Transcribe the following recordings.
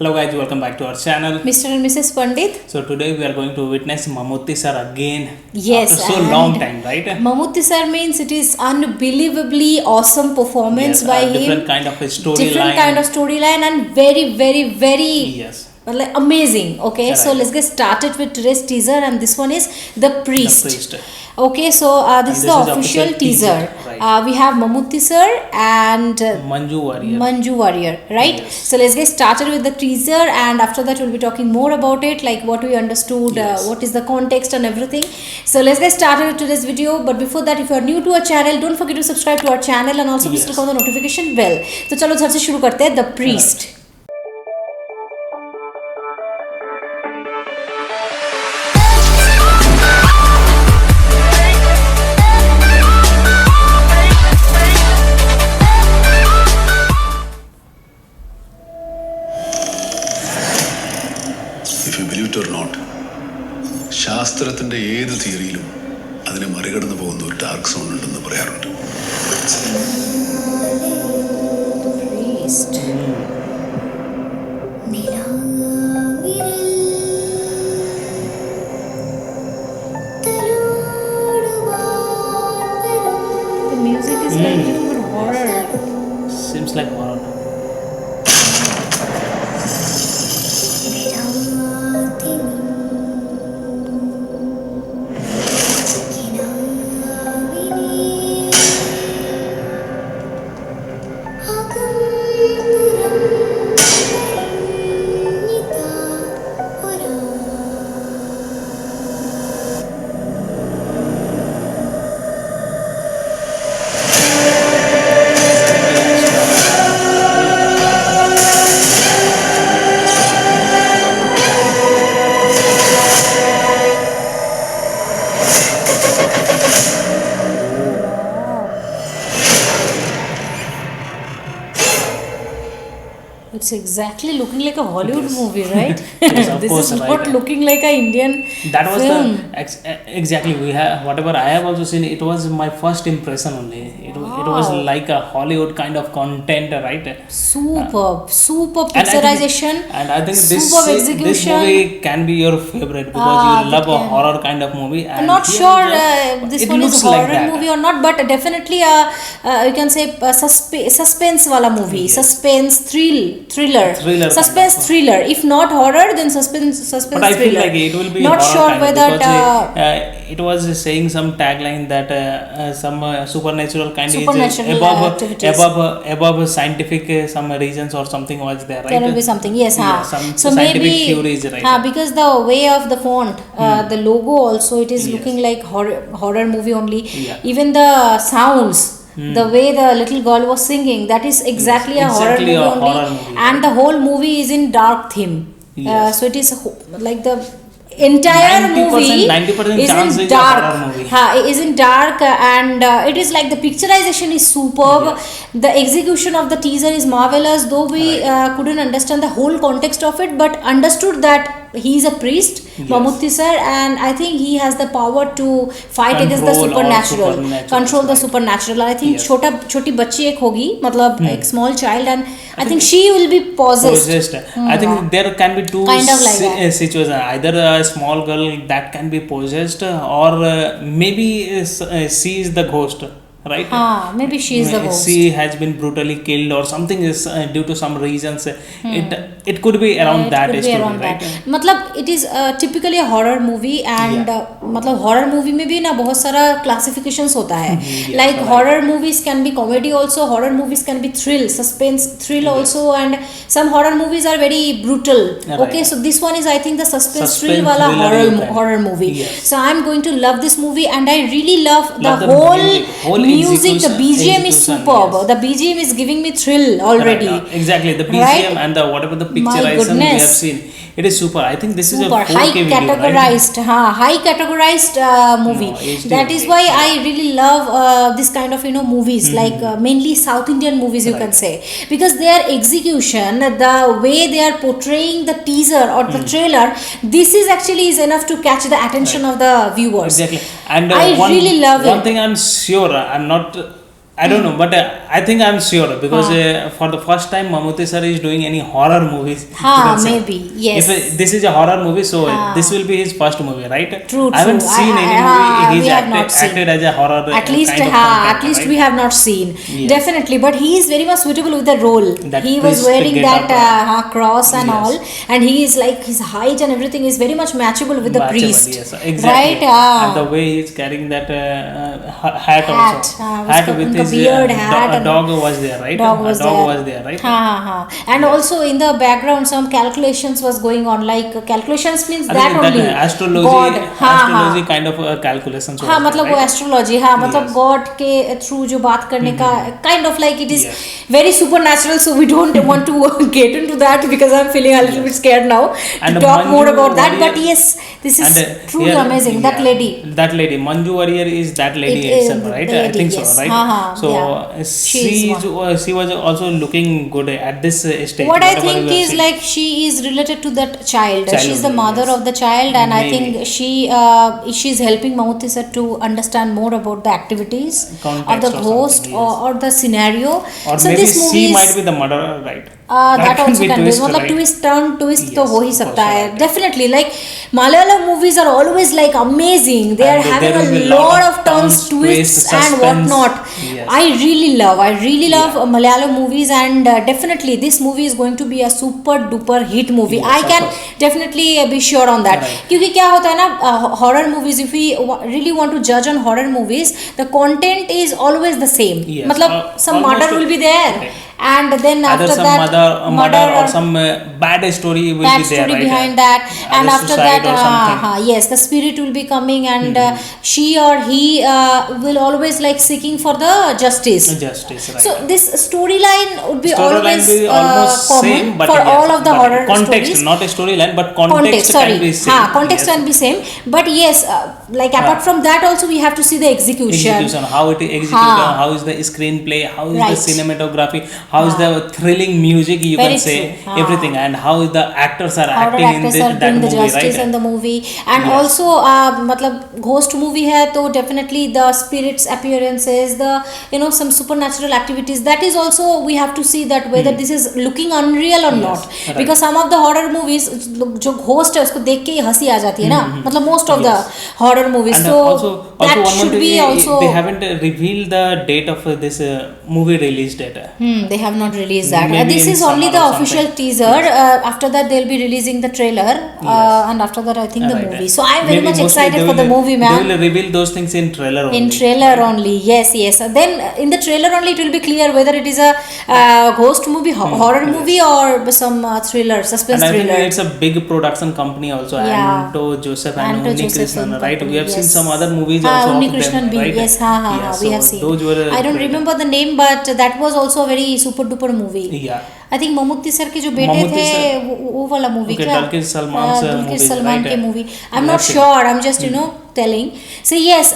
Hello guys, welcome back to our channel. Mr. and Mrs. Pandit. So today we are going to witness Mammootty sir again. Yes, after so long time, right? Mammootty sir means it is unbelievably awesome performance Yes, by him. different kind of a storyline. Different kind of storyline and very Yes. like amazing. Okay, Right. so let's get started with today's teaser, and this one is The Priest. The Priest. Okay, so this is the official teaser. Right. We have Mammootty sir and Manju Warrior. right? Yes. So let's get started with the teaser, and after that we'll be talking more about it, like what we understood, Yes. what is the context and everything. So let's get started with today's video. But before that, if you are new to our channel, don't forget to subscribe to our channel and also please Yes. click on the notification bell. So चलो झट से शुरू करते हैं The Priest. If you believe it or not, ശാസ്ത്രത്തിന്റെ ഏത് തിയറിയിലും അതിനെ മറികടന്നു പോകുന്ന ഒരു ഡാർക്ക് സോൺ ഉണ്ടെന്ന് പറയാറുണ്ട്. Priest. The music is like a little bit horror. Seems like horror. It's exactly looking like a Hollywood Yes. movie, right? Yes, of This course, is right. not looking like an Indian That was film. exactly we have whatever I have also seen. It was my first impression only. It was Wow. like a Hollywood kind of content, right? Superb And I think- picturization. And I think this execution. movie can be your favorite because you that love a can. horror kind of movie. I'm And not here sure this it one is looks a like horror that. movie or not, but definitely you can say suspense wala movie, Yes. suspense thriller, Thriller kind suspense of. thriller. If not horror, then suspense But I feel thriller. like it will be not horror sure kind whether because it was saying some tagline that some supernatural kind Supernatural is activities. above scientific some reasons or something was there, right? There will be something, yes. Yeah, some scientific maybe theories, right? because the way of the font, the logo also, it is Yes. looking like horror movie only. Yeah. Even the sounds, the way the little girl was singing, that is exactly a horror exactly movie a only. horror movie, And the whole movie is in dark theme. Yes. So it is like the entire 90%, movie 90% is chance in is a dark. horror movie. It is in dark, and it is like the picturization is superb. Yes. The execution of the teaser is marvelous, though we Right. couldn't understand the whole context of it, but understood that he is a priest, Yes. Mammootty sir, and I think he has the power to fight against the Control all supernatural, control the right. supernatural. I think Yes. छोटी बच्ची एक होगी, मतलब एक small child, and I think she will be possessed. I think there can be two Kind of like that. situations. Either a small girl that can be possessed, or maybe she is the ghost. Right? Maybe she is the ghost. She has been brutally killed or something is due to some reasons. It could be around that could be story, around right? that. मतलब it is typically a horror movie, and मतलब horror movie में भी ना बहुत सारा classifications होता है. Yes, Like right. horror movies can be comedy also, horror movies can be thrill, suspense, thrill also, and some horror movies are very brutal. Right. Okay, so this one is I think the suspense thrill Suspense wala thriller horror movie. Yes. So I'm going to love this movie, and I really love Love the the whole music. The BGM is execution, superb. yes. The BGM is giving me thrill already. Right, exactly, the BGM Right? and the whatever the picturization we goodness. have seen, it is super. I think this Super is a 4K high video, categorized, high categorized movie. No, HD That is movie. why I really love this kind of movies, like mainly South Indian movies, you Right. can say, because their execution, the way they are portraying the teaser or the trailer, this is actually is enough to catch the attention of the viewers. Exactly, and I really love one it. thing I'm sure, I'm not I don't know, but I think I'm sure because for the first time Mammootty sir is doing any horror movies. you can say. Maybe, yes. If this is a horror movie, so this will be his first movie, right? True, I haven't true. seen any movie We he's have not seen. acted as a horror. At least, kind of content, at least right? we have not seen. Yes. Definitely, but he is very much suitable with the role. That He was priest wearing get that up, cross and Yes. all, and he is like his height and everything is very much matchable with the Matchable, priest, yes, exactly. right? And the way he's carrying that hat also, hat with उनका his beard, hat a and dog was there, right? dog A was dog there. was there, right? And also in the background some calculations was going on, like calculations means I that think only astrology, God, astrology kind of calculations. हाँ was मतलब there, वो right? Astrology हाँ मतलब Yes. God के through जो बात करने का kind of like it is Yes. Very supernatural, so we don't want to get into that because I am feeling a little bit scared now And to talk Manju more about that, Warrior- but yes, this is And truly here- amazing. That yeah, lady, that lady Manju Warrior is that lady It is itself, the right? I lady, think yes. so, right? So yeah. she she was also looking good at this stage. what I whatever think we have is seen. like she is related to that child. Child She's the only, mother yes. of the child, and I Maybe. think she's helping Mammootty sir to understand more about the activities Context of the or ghost, something, yes. or the scenario. Or So maybe this movie she is might be the murderer, right? that also be can be twist, मतलब right? twist turn twist तो Yes, हो ही for सकता sure, है right. definitely. Like Malayalam movies are always like amazing. They are And having there will a be lot of turns, turns, twists twists, and suspense. whatnot. Yes. I really love Malayalam movies, and definitely this movie is going to be a super duper hit movie. Yes, I of can course. definitely be sure on that. Right. क्योंकि क्या होता है ना horror movies, if we really want to judge on horror movies, the content is always the same. Yes, मतलब some almost murder will be there, right. and then Either after some that murder or some bad story will that be there, story right? behind that, and Either after suicide that or something. yes, the spirit will be coming, and she or he will always like seeking for the justice. Justice, right? So this storyline would be Storyline always will be almost common same, but for yes, all of the but horror context, stories. not a storyline, but context Sorry, can be same. context Yes. can be same, but yes, like apart from that also we have to see the execution. How it is executed, Ha. how is the screenplay, how is Right. the cinematography, how is the thrilling music, you Very can say, true. Ha. everything, and how the actors are How the acting in actors the, are that doing the movie, justice right? in the movie, and Yes. also मतलब ghost movie है तो definitely the spirits appearances, the some supernatural activities, that is also we have to see that whether this is looking unreal or Yes, not, right. because some of the horror movies जो ghost है उसको देख के ही हंसी आ जाती है ना, मतलब most of the horror movies, And so also that one more should thing, be also they haven't revealed the date of this movie release date. they have not released that. Maybe This in is only summer the or official something. teaser. After that, they'll be releasing the trailer, and after that, I think the Right. movie. So I'm very Maybe much mostly excited they for the will- movie, man. They will reveal those things in trailer only. In trailer only, yes. Then in the trailer only, it will be clear whether it is a ghost movie, horror movie, or some thriller, suspense And I think thriller. it's a big production company also. Yeah. Anto Joseph and Anto Unni Joseph Krishnan, and right? We have seen yes. some other movies Ah, also Unni of Krishnan them, B, right? yes, Yeah, we so have seen. those were I don't great. remember the name, but that was also a very super duper movie. Yeah. I think Mammootty sir के जो बेटे ममूटी थे sir- वो वाला movie Okay, क्या Dulquer Salman's, दुल्किर movies, Salman right? के movie I am We not have seen. Sure I am just telling. So yes,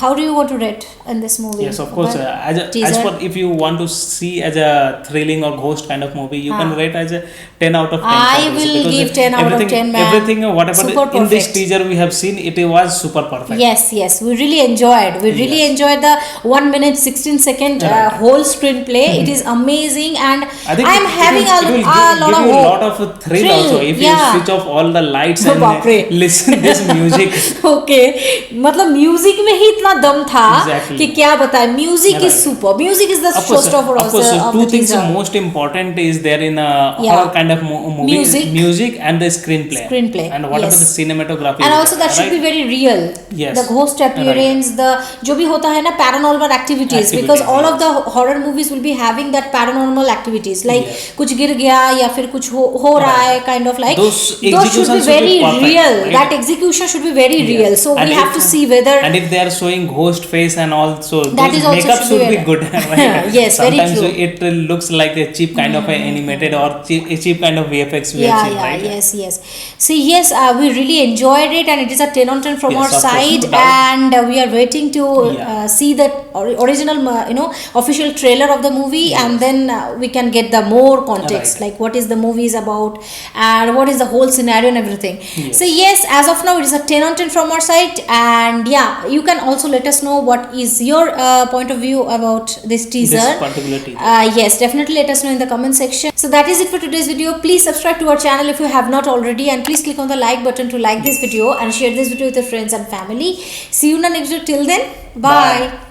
how do you want to rate in this movie? Yes, of course. As teaser? for if you want to see as a thrilling or ghost kind of movie, you can rate as a 10 out of 10. I for this, will because give 10 out of everything- 10, man. Everything, whatever Super in this perfect. teaser we have seen, it was super perfect. Yes, we really enjoyed. We really enjoyed the 1 minute 16 second Right. whole screenplay. It is amazing, and I think I'm it having will, a it will lot give of you a hope. lot of thrill also if yeah. you switch off all the lights Oh, and बाप रे. listen this music. Okay मतलब music में ही इतना दम था Exactly. कि क्या बताएं. Music is Right. Super. Music is the Of course, showstopper of course. of Two the things teaser. most important is there in a Yeah. horror kind of movie: Music. and the screenplay. And whatever yes. the cinematography. And is also there, that should right? be very real. Yes. The ghost appearance, the जो भी होता है ना paranormal activities, because all of the horror movies will be having that paranormal activities, like Yes. कुछ गिर गया या फिर कुछ हो रहा है, kind of like Those should be executions should very be perfect, real. right? That execution should be very real. So And we have if- to see whether And if they are showing ghost face and all, so That those is also makeup should should be be good. Right? Yes, very Sometimes true. it looks like a cheap kind of a animated or cheap kind of VFX we have seen, right? Yes. So yes, we really enjoyed it, and it is a 10 on 10 from Yes, our of course, side, no doubt. and we are waiting to see the original, official trailer of the movie, and then we can get the more more context, Right. like what is the movie is about and what is the whole scenario and everything. Yes. So yes, as of now it is a 10 on 10 from our side, and yeah, you can also let us know what is your point of view about this teaser. This particular teaser. Yes, definitely let us know in the comment section. So that is it for today's video. Please subscribe to our channel if you have not already, and please click on the like button to like this video and share this video with your friends and family. See you in the next video. Till then, bye.